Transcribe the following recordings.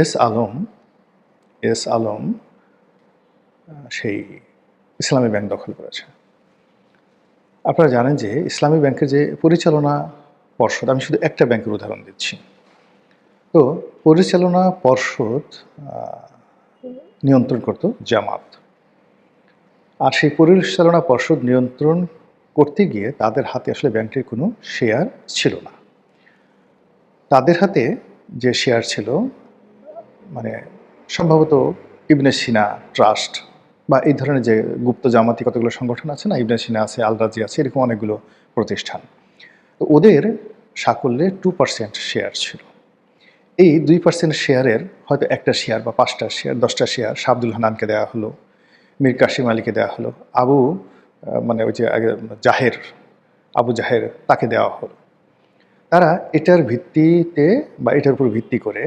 S Alam S Alam সেই ইসলামী bank দখল করেছে। আপনারা জানেন যে ইসলামী ব্যাংকের যে পরিচালনা পর্ষদ, আমি শুধু একটা ব্যাংকের উদাহরণ দিচ্ছি। তো পরিচালনা পর্ষদ নিয়ন্ত্রণ করত জামাত। আর সেই পরিচালনা পর্ষদ নিয়ন্ত্রণ করতে গিয়ে তাদের হাতে আসলে ব্যাংকটির কোনো শেয়ার ছিল না। তাদের হাতে যে শেয়ার ছিল, মানে সম্ভবত ইবনে সিনা ট্রাস্ট বা এই ধরনের যে গুপ্ত জামাতি কতগুলো সংগঠন আছে না, ইবনে সিনা আছে, আল রাজি আছে, এরকম অনেকগুলো প্রতিষ্ঠান। তো ওদের সাকল্যে 2% শেয়ার ছিল। এই 2% শেয়ারের হয়তো একটা শেয়ার বা 5টা শেয়ার, 10টা শেয়ার শাহ আব্দুল হান্নানকে দেওয়া হলো, মীর কাসিম আলীকে দেওয়া হলো, মানে ওই যে আগে আবু জাহের তাকে দেওয়া হলো। তারা এটার ভিত্তিতে বা এটার উপর ভিত্তি করে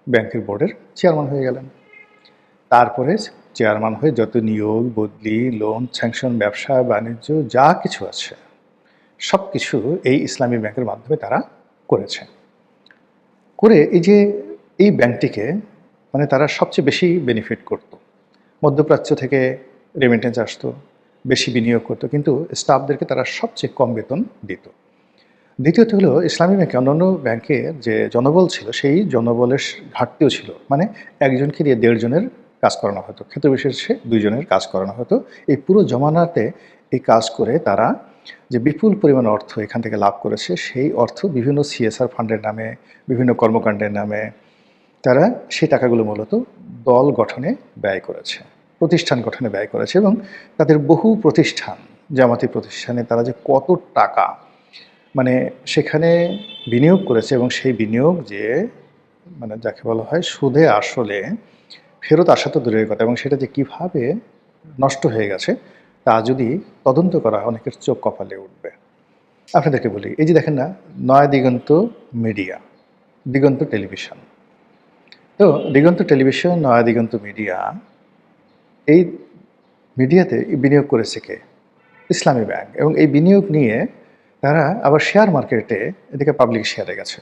ব্যাংকের বোর্ডের চেয়ারম্যান হয়ে গেলেন। তারপরে চেয়ারম্যান হয়ে যত নিয়োগ, বদলি, লোন, স্যাংশন, ব্যবসা বাণিজ্য যা কিছু আছে সব কিছু এই ইসলামী ব্যাংকের মাধ্যমে তারা করেছে। করে এই ব্যাংকটিকে মানে তারা সবচেয়ে বেশি বেনিফিট করত। মধ্যপ্রাচ্য থেকে রেমিটেন্স আসতো, বেশি বিনিয়োগ করতো, কিন্তু স্টাফদেরকে তারা সবচেয়ে কম বেতন দিত। দ্বিতীয়ত হলো ইসলামী ব্যাংকে অন্যান্য ব্যাংকের যে জনবল ছিল সেই জনবলের ঘাটতিও ছিল। মানে একজনকে দিয়ে 1.5 জনের কাজ করানো হতো, ক্ষেত্র বিশেষে 2 জনের কাজ করানো হতো। এই পুরো জমানাতে এই কাজ করে তারা যে বিপুল পরিমাণ অর্থ এখান থেকে লাভ করেছে, সেই অর্থ বিভিন্ন সিএসআর ফান্ডের নামে, বিভিন্ন কর্মকাণ্ডের নামে তারা সেই টাকাগুলো মূলত দল গঠনে ব্যয় করেছে, প্রতিষ্ঠান গঠনে ব্যয় করেছে। এবং তাদের বহু প্রতিষ্ঠান, জামাতি প্রতিষ্ঠানে তারা যে কত টাকা মানে সেখানে বিনিয়োগ করেছে, এবং সেই বিনিয়োগ যে মানে যাকে বলা হয় সুদে আসলে ফেরত আসা তো দূরের কথা, এবং সেটা যে কীভাবে নষ্ট হয়ে গেছে তা যদি তদন্ত করা হয় অনেকের চোখ কপালে উঠবে। আপনাদেরকে বলি, এই যে দেখেন না, নয়া দিগন্ত মিডিয়া, দিগন্ত টেলিভিশন। তো দিগন্ত টেলিভিশন, নয়া দিগন্ত মিডিয়া, এই মিডিয়াতে বিনিয়োগ করেছে কে? ইসলামী ব্যাংক। এবং এই বিনিয়োগ নিয়ে তারা আবার শেয়ার মার্কেটে এদিকে পাবলিক শেয়ারে গেছে।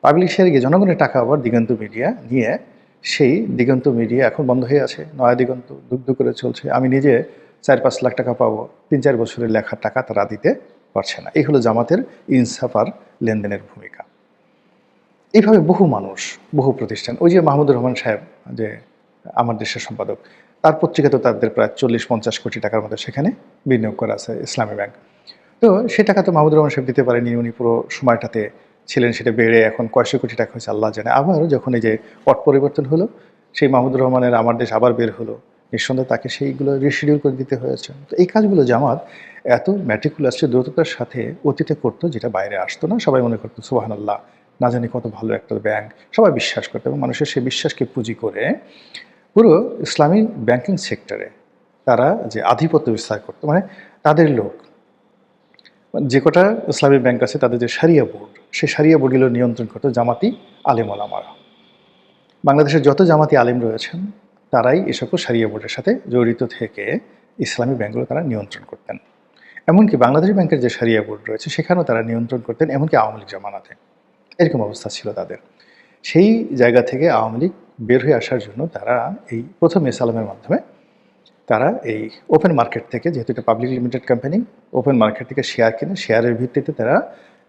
পাবলিক শেয়ারে গিয়ে জনগণের টাকা আবার দিগন্ত মিডিয়া নিয়ে, সেই দিগন্ত মিডিয়া এখন বন্ধ হয়ে আছে। নয়া দিগন্ত দুগ্ধ করে চলছে। আমি নিজে 4-5 লাখ টাকা পাবো, 3-4 বছরের লেখার টাকা তারা দিতে পারছে না। এই হলো জামাতের ইনসাফ আর লেনদেনের ভূমিকা। এইভাবে বহু মানুষ, বহু প্রতিষ্ঠান, ওই যে মাহমুদুর রহমান সাহেব যে আমার দেশের সম্পাদক, তার পত্রিকা তো তাদের প্রায় 40-50 কোটি টাকার মতো সেখানে বিনিয়োগ করা আছে ইসলামী ব্যাংক। তো সে টাকা তো মাহমুদুর রহমান সাহেব দিতে পারেনি, উনি পুরো সময়টাতে ছিলেন, সেটা বেড়ে এখন কয়শো কোটি টাকা হয়েছে আল্লাহ জানে। আবার যখন এই যে পট পরিবর্তন হলো, সেই মাহমুদুর রহমানের আমার দেশ আবার বের হলো, নিঃসন্দেহে তাকে সেইগুলো রিশিডিউল করে দিতে হয়েছে। তো এই কাজগুলো জামাত এত ম্যাটিকুলাসলি দ্রুততার সাথে অতীতে করতো, যেটা বাইরে আসতো না। সবাই মনে করতো সুবহানাল্লাহ, না জানি কত ভালো একটা ব্যাংক, সবাই বিশ্বাস করতো, এবং মানুষের সেই বিশ্বাসকে পুঁজি করে পুরো ইসলামী ব্যাংকিং সেক্টরে তারা যে আধিপত্য বিস্তার করতো, মানে তাদের লোক, যে কটা ইসলামী ব্যাংক আছে তাদের যে সারিয়া বোর্ড, সেই সারিয়া বোর্ডগুলো নিয়ন্ত্রণ করতো জামাতি আলেম ওলামারা। বাংলাদেশের যত জামাতি আলেম রয়েছেন তারাই এ সকল সারিয়া বোর্ডের সাথে জড়িত থেকে ইসলামী ব্যাংকগুলো তারা নিয়ন্ত্রণ করতেন। এমনকি বাংলাদেশ ব্যাংকের যে সারিয়া বোর্ড রয়েছে সেখানেও তারা নিয়ন্ত্রণ করতেন, এমনকি আওয়ামী লীগ জামানাতে। এরকম অবস্থা ছিল তাদের। সেই জায়গা থেকে আওয়ামী লীগ বের হয়ে আসার জন্য তারা এই প্রথম এস আলমের মাধ্যমে তারা এই ওপেন মার্কেট থেকে, যেহেতু এটা public limited company, open market থেকে শেয়ার কিনে শেয়ারের ভিত্তিতে তারা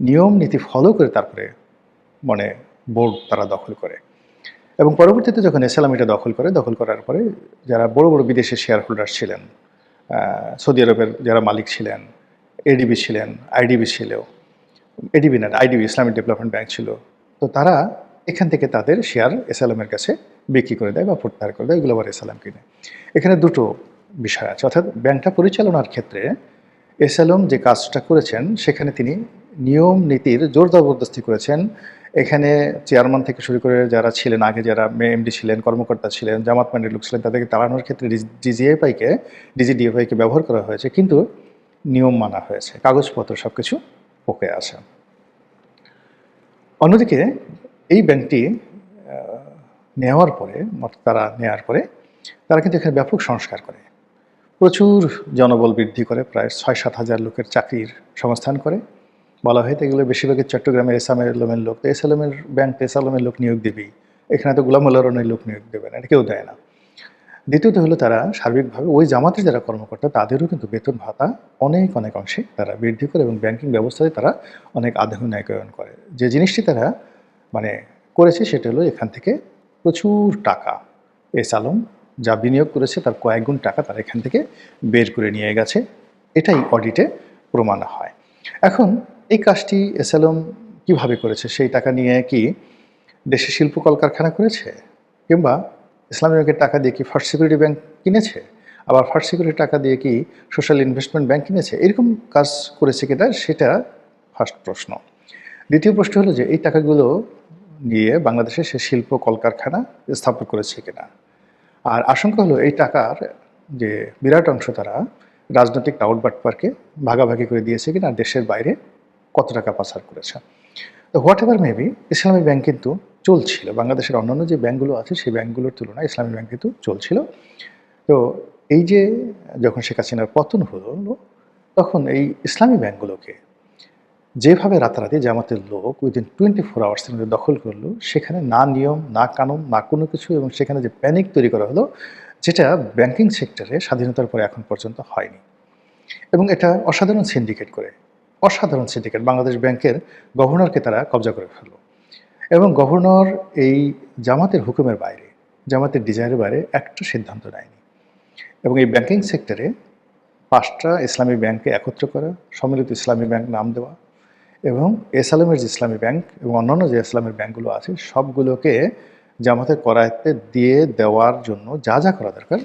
নিয়ম নীতি ফলো করে তারপরে মানে বোর্ড তারা দখল করে। এবং পরবর্তীতে যখন এসএলএম এটা দখল করার পরে যারা বড় বড় বিদেশি শেয়ার হোল্ডার ছিলেন, সৌদি আরবের যারা মালিক ছিলেন, এডিবি ছিলেন, আইডিবি ছিল, এডিবি না আইডিবি ইসলামিক ডেভেলপমেন্ট ব্যাংক ছিল, তো তারা এখান থেকে তাদের শেয়ার এসএলএমের কাছে বিক্রি করে দেয় বা প্রত্যাহার করে দেয়, এগুলো আবার এসএলএম কিনে। এখানে দুটো বিষয় আছে, অর্থাৎ ব্যাংকটা পরিচালনার ক্ষেত্রে এসএলএম যে কাজটা করেছেন সেখানে তিনি নিয়ম নীতির জোর জবরদস্তি করেছেন। এখানে চেয়ারম্যান থেকে শুরু করে যারা ছিলেন আগে, যারা এমডি ছিলেন, কর্মকর্তা ছিলেন, জামাত মান্ডের লোক ছিলেন, তাদেরকে তাড়ানোর ক্ষেত্রে ডিজিডিএফআইকে ব্যবহার করা হয়েছে, কিন্তু নিয়ম মানা হয়েছে, কাগজপত্র সব কিছু ওকে আছে। অন্যদিকে এই ব্যাংকটি নেওয়ার পরে তারা কিন্তু এখানে ব্যাপক সংস্কার করে, প্রচুর জনবল বৃদ্ধি করে, প্রায় 6-7 হাজার লোকের চাকরির সংস্থান করে। বলা হয় এগুলো বেশিরভাগই চট্টগ্রামের এসআলমের লোক, তো এসআলমের ব্যাংক এসআলমের লোক নিয়োগ দিবি, এখানে তো গোলাম মোল্লা রনির লোক নিয়োগ দেবে না, এটা কেউ দেয় না। দ্বিতীয়ত হলো তারা সার্বিকভাবে ওই জামাতের যারা কর্মকর্তা তাদেরও কিন্তু বেতন ভাতা অনেক অনেক অংশে তারা বৃদ্ধি করে এবং ব্যাংকিং ব্যবস্থায় তারা অনেক আধুনিকায়ন করে। যে জিনিসটি তারা মানে করেছে সেটা হলো এখান থেকে প্রচুর টাকা এস আলম যা বিনিয়োগ করেছে তার কয়েক গুণ টাকা তারা এখান থেকে বের করে নিয়ে গেছে, এটাই অডিটে প্রমাণ হয়। এখন এই কাজটি এস আলম কীভাবে করেছে? সেই টাকা নিয়ে কি দেশে শিল্প কলকারখানা করেছে, কিংবা ইসলামী ব্যাংকের টাকা দিয়ে কি ফার্স্ট সিকিউরিটি ব্যাংক কিনেছে, আবার ফার্স্ট সিকিউরিটি টাকা দিয়ে কি সোশ্যাল ইনভেস্টমেন্ট ব্যাংক কিনেছে? এরকম কাজ করেছে কিনা সেটা ফার্স্ট প্রশ্ন। দ্বিতীয় প্রশ্ন হলো যে এই টাকাগুলো নিয়ে বাংলাদেশে সে শিল্প কলকারখানা স্থাপন করেছে কিনা। আর আশঙ্কা হলো এই টাকার যে বিরাট অংশ তারা রাজনৈতিক টাউট বাটপারকে ভাগাভাগি করে দিয়েছে কিনা, আর দেশের বাইরে কত টাকা পাচার করেছে। তো what ever maybe, Islami bank কিন্তু চলছিল। বাংলাদেশের অন্যান্য যে ব্যাংকগুলো আছে সেই ব্যাংকগুলোর তুলনায় ইসলামী ব্যাংক কিন্তু চলছিল। তো এই যে যখন শেখ হাসিনার পতন হলো তখন এই ইসলামী ব্যাংকগুলোকে যেভাবে রাতারাতি জামাতের লোক উইদিন 24 আওয়ার্সের মধ্যে দখল করলো, সেখানে না নিয়ম না কানুন না কোনো কিছু, এবং সেখানে যে প্যানিক তৈরি করা হলো যেটা ব্যাংকিং সেক্টরে স্বাধীনতার পরে এখন পর্যন্ত হয়নি। এবং এটা অসাধারণ সিন্ডিকেট করে, অসাধারণ সিন্ডিকেট, বাংলাদেশ ব্যাংকের গভর্নরকে তারা কবজা করে ফেলল। এবং গভর্নর এই জামাতের হুকুমের বাইরে, জামাতের ডিজাইনের বাইরে একটা সিদ্ধান্ত নেয়নি। এবং এই ব্যাংকিং সেক্টরে 5টা ইসলামী ব্যাংককে একত্র করা, সম্মিলিত ইসলামী ব্যাংক নাম দেওয়া, এবং এস আলমের যে ইসলামী ব্যাংক এবং অন্যান্য যে ইসলামের ব্যাংকগুলো আছে সবগুলোকে জামাতের করায়ত্তে দিয়ে দেওয়ার জন্য যা যা করা দরকার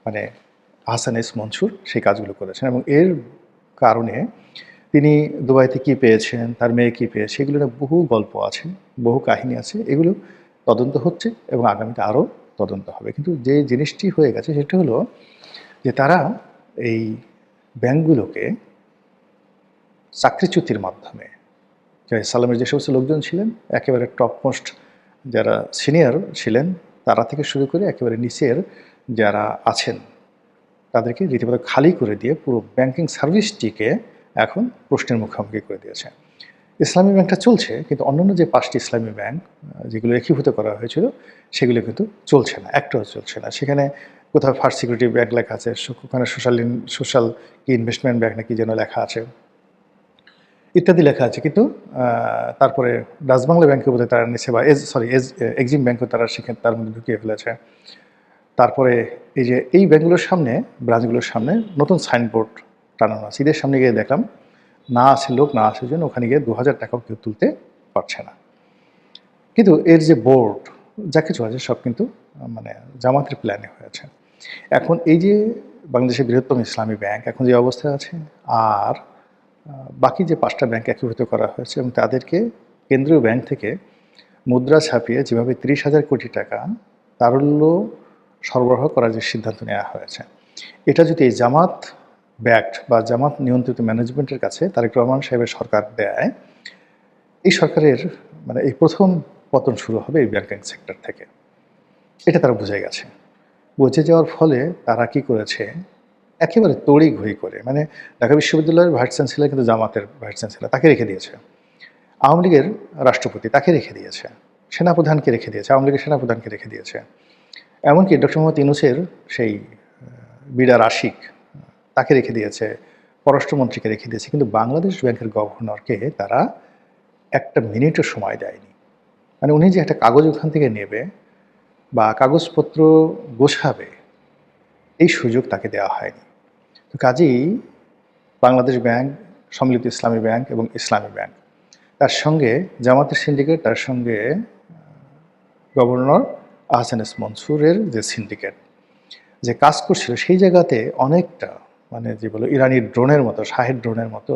মানে হাসান এস মনসুর সেই কাজগুলো করেছেন। এবং এর কারণে তিনি দুবাইতে কী পেয়েছেন, তার মেয়ে কী পেয়েছে, এগুলো নিয়ে বহু গল্প আছে, বহু কাহিনী আছে। এগুলো তদন্ত হচ্ছে এবং আগামীতে আরও তদন্ত হবে। কিন্তু যে জিনিসটি হয়ে গেছে সেটা হলো যে তারা এই ব্যাংকগুলোকে চাকরিচ্যুতির মাধ্যমে, সালামের যে সমস্ত লোকজন ছিলেন একেবারে টপমোস্ট যারা সিনিয়র ছিলেন তারা থেকে শুরু করে একেবারে নিচের যারা আছেন তাদেরকে রীতিমতো খালি করে দিয়ে পুরো ব্যাংকিং সার্ভিসটিকে এখন প্রশ্নের মুখোমুখি করে দিয়েছে। ইসলামী ব্যাংকটা চলছে, কিন্তু অন্যান্য যে 5টি ইসলামী ব্যাংক যেগুলো একীভূত করা হয়েছিল সেগুলো কিন্তু চলছে না, একটাও চলছে না। সেখানে কোথাও ফার্স্ট সিকিউরিটি ব্যাংক লেখা আছে, ওখানে সোশ্যাল কি ইনভেস্টমেন্ট ব্যাংক নাকি যেন লেখা আছে, ইত্যাদি লেখা আছে। কিন্তু তারপরে রাজবাংলা ব্যাংকের বোধহয় তারা নিচে, বা এক্সিম ব্যাংকও তারা সেখানে তার মধ্যে ঢুকিয়ে ফেলেছে। তারপরে এই যে এই ব্যাংকগুলোর সামনে, ব্রাঞ্চগুলোর সামনে নতুন সাইনবোর্ড টানানো আছে। ঈদের সামনে গিয়ে দেখলাম না আছে লোক, না আসার জন্য ওখানে গিয়ে 2000 টাকাও কেউ তুলতে পারছে না। কিন্তু এর যে বোর্ড যা কিছু আছে সব কিন্তু মানে জামাতের প্ল্যানে হয়েছে। এখন এই যে বাংলাদেশের বৃহত্তম ইসলামী ব্যাংক এখন যে অবস্থায় আছে, আর বাকি যে 5টা ব্যাংক একীভূত করা হয়েছে এবং তাদেরকে কেন্দ্রীয় ব্যাংক থেকে মুদ্রা ছাপিয়ে যেভাবে 30,000 কোটি টাকা তারল্য সরবরাহ করার যে সিদ্ধান্ত নেওয়া হয়েছে, এটা যদি এই জামাত ব্যাক্ট বা জামাত নিয়ন্ত্রিত ম্যানেজমেন্টের কাছে তারেক রহমান সাহেবের সরকার দেয়, এই সরকারের মানে এই প্রথম পতন শুরু হবে এই ব্যাংকিং সেক্টর থেকে। এটা তারা বুঝে গেছে। বুঝে যাওয়ার ফলে তারা কি করেছে, একেবারে তড়িঘড়ি করে, মানে ঢাকা বিশ্ববিদ্যালয়ের ভাইস চ্যান্সেলর কিন্তু জামাতের ভাইস চ্যান্সেলর, তাকে রেখে দিয়েছে। আওয়ামী লীগের রাষ্ট্রপতি তাকে রেখে দিয়েছে, সেনাপ্রধানকে রেখে দিয়েছে, আওয়ামী লীগের সেনাপ্রধানকে রেখে দিয়েছে। এমনকি ডক্টর মোহাম্মদ ইউনূসের সেই বিডার আশিক তাকে রেখে দিয়েছে, পররাষ্ট্রমন্ত্রীকে রেখে দিয়েছে। কিন্তু বাংলাদেশ ব্যাংকের গভর্নরকে তারা একটা মিনিটও সময় দেয়নি। মানে উনি যে একটা কাগজ ওখান থেকে নেবে বা কাগজপত্র গোছাবে এই সুযোগ তাকে দেওয়া হয়নি। তো কাজেই বাংলাদেশ ব্যাংক, সম্মিলিত ইসলামী ব্যাংক এবং ইসলামী ব্যাংক, তার সঙ্গে জামাতের সিন্ডিকেট, তার সঙ্গে গভর্নর আহসান এস মনসুরের যে সিন্ডিকেট যে কাজ করছিল, সেই জায়গাতে অনেকটা মানে যে বলো ইরানির ড্রোনের মতো, শাহের ড্রোনের মতো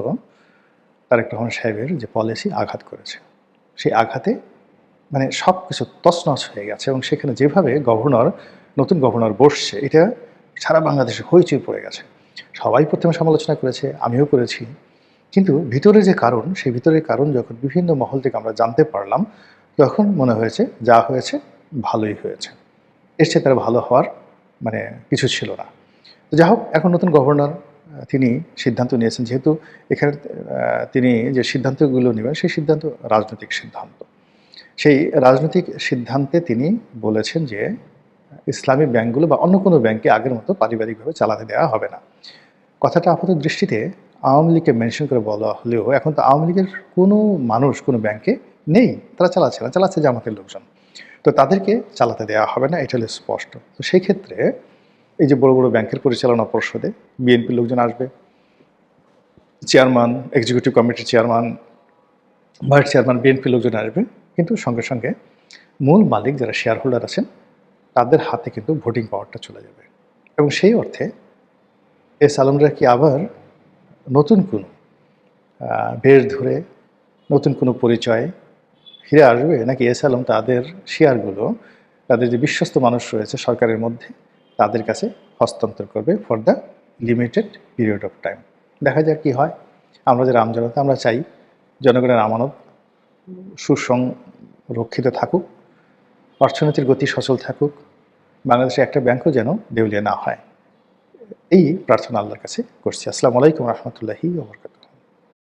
তারেক রহমান সাহেবের যে পলিসি আঘাত করেছে। সেই আঘাতে মানে সব কিছু তছনছ হয়ে গেছে। এবং সেখানে যেভাবে নতুন গভর্নর বসছে, এটা সারা বাংলাদেশে হইচই পড়ে গেছে। সবাই প্রথমে সমালোচনা করেছে, আমিও করেছি। কিন্তু ভিতরে যে কারণ, সেই ভিতরের কারণ যখন বিভিন্ন মহল থেকে আমরা জানতে পারলাম, তখন মনে হয়েছে যা হয়েছে ভালোই হয়েছে, এর চেয়ে তার ভালো হওয়ার মানে কিছু ছিল না। তো যাই হোক, এখন নতুন গভর্নর তিনি সিদ্ধান্ত নিয়েছেন, যেহেতু এখানে তিনি যে সিদ্ধান্তগুলো নেবেন সেই সিদ্ধান্ত রাজনৈতিক সিদ্ধান্ত, সেই রাজনৈতিক সিদ্ধান্তে তিনি বলেছেন যে ইসলামী ব্যাংকগুলো বা অন্য কোনো ব্যাংকে আগের মতো পারিবারিকভাবে চালাতে দেওয়া হবে না। কথাটা আপাত দৃষ্টিতে আওয়ামী লীগকে মেনশন করে বলা হলেও এখন তো আওয়ামী লীগের কোনো মানুষ কোনো ব্যাংকে নেই, তারা চালাচ্ছে না, চালাচ্ছে জামাতের লোকজন। তো তাদেরকে চালাতে দেওয়া হবে না, এটা হলো স্পষ্ট। তো সেই ক্ষেত্রে এই যে বড় বড় ব্যাংকের পরিচালনা পর্ষদে বিএনপির লোকজন আসবে, চেয়ারম্যান, এক্সিকিউটিভ কমিটির চেয়ারম্যান, ভাইস চেয়ারম্যান বিএনপির লোকজন আসবে, কিন্তু সঙ্গে সঙ্গে মূল মালিক যারা শেয়ার হোল্ডার আছেন তাদের হাতে কিন্তু ভোটিং পাওয়ারটা চলে যাবে। এবং সেই অর্থে এস আলমরা কি আবার নতুন কোনো বেশ ধরে নতুন কোনো পরিচয় ফিরে আসবে, নাকি এস আলম তাদের শেয়ারগুলো তাদের যে বিশ্বস্ত মানুষ রয়েছে সরকারের মধ্যে তাদের কাছে হস্তান্তর করবে for the limited period of time? দেখা যাক কি হয়। আমরা যারা আমজনতা আমরা চাই জনগণের আমানত সুসংরক্ষিত থাকুক, অর্থনীতির গতি সচল থাকুক, বাংলাদেশে একটা ব্যাংকও যেন দেউলিয়া না হয়, এই প্রার্থনা আল্লাহর কাছে করছি। আসসালামু আলাইকুম রহমতুল্লাহি ওয়া বারাকাতুহু।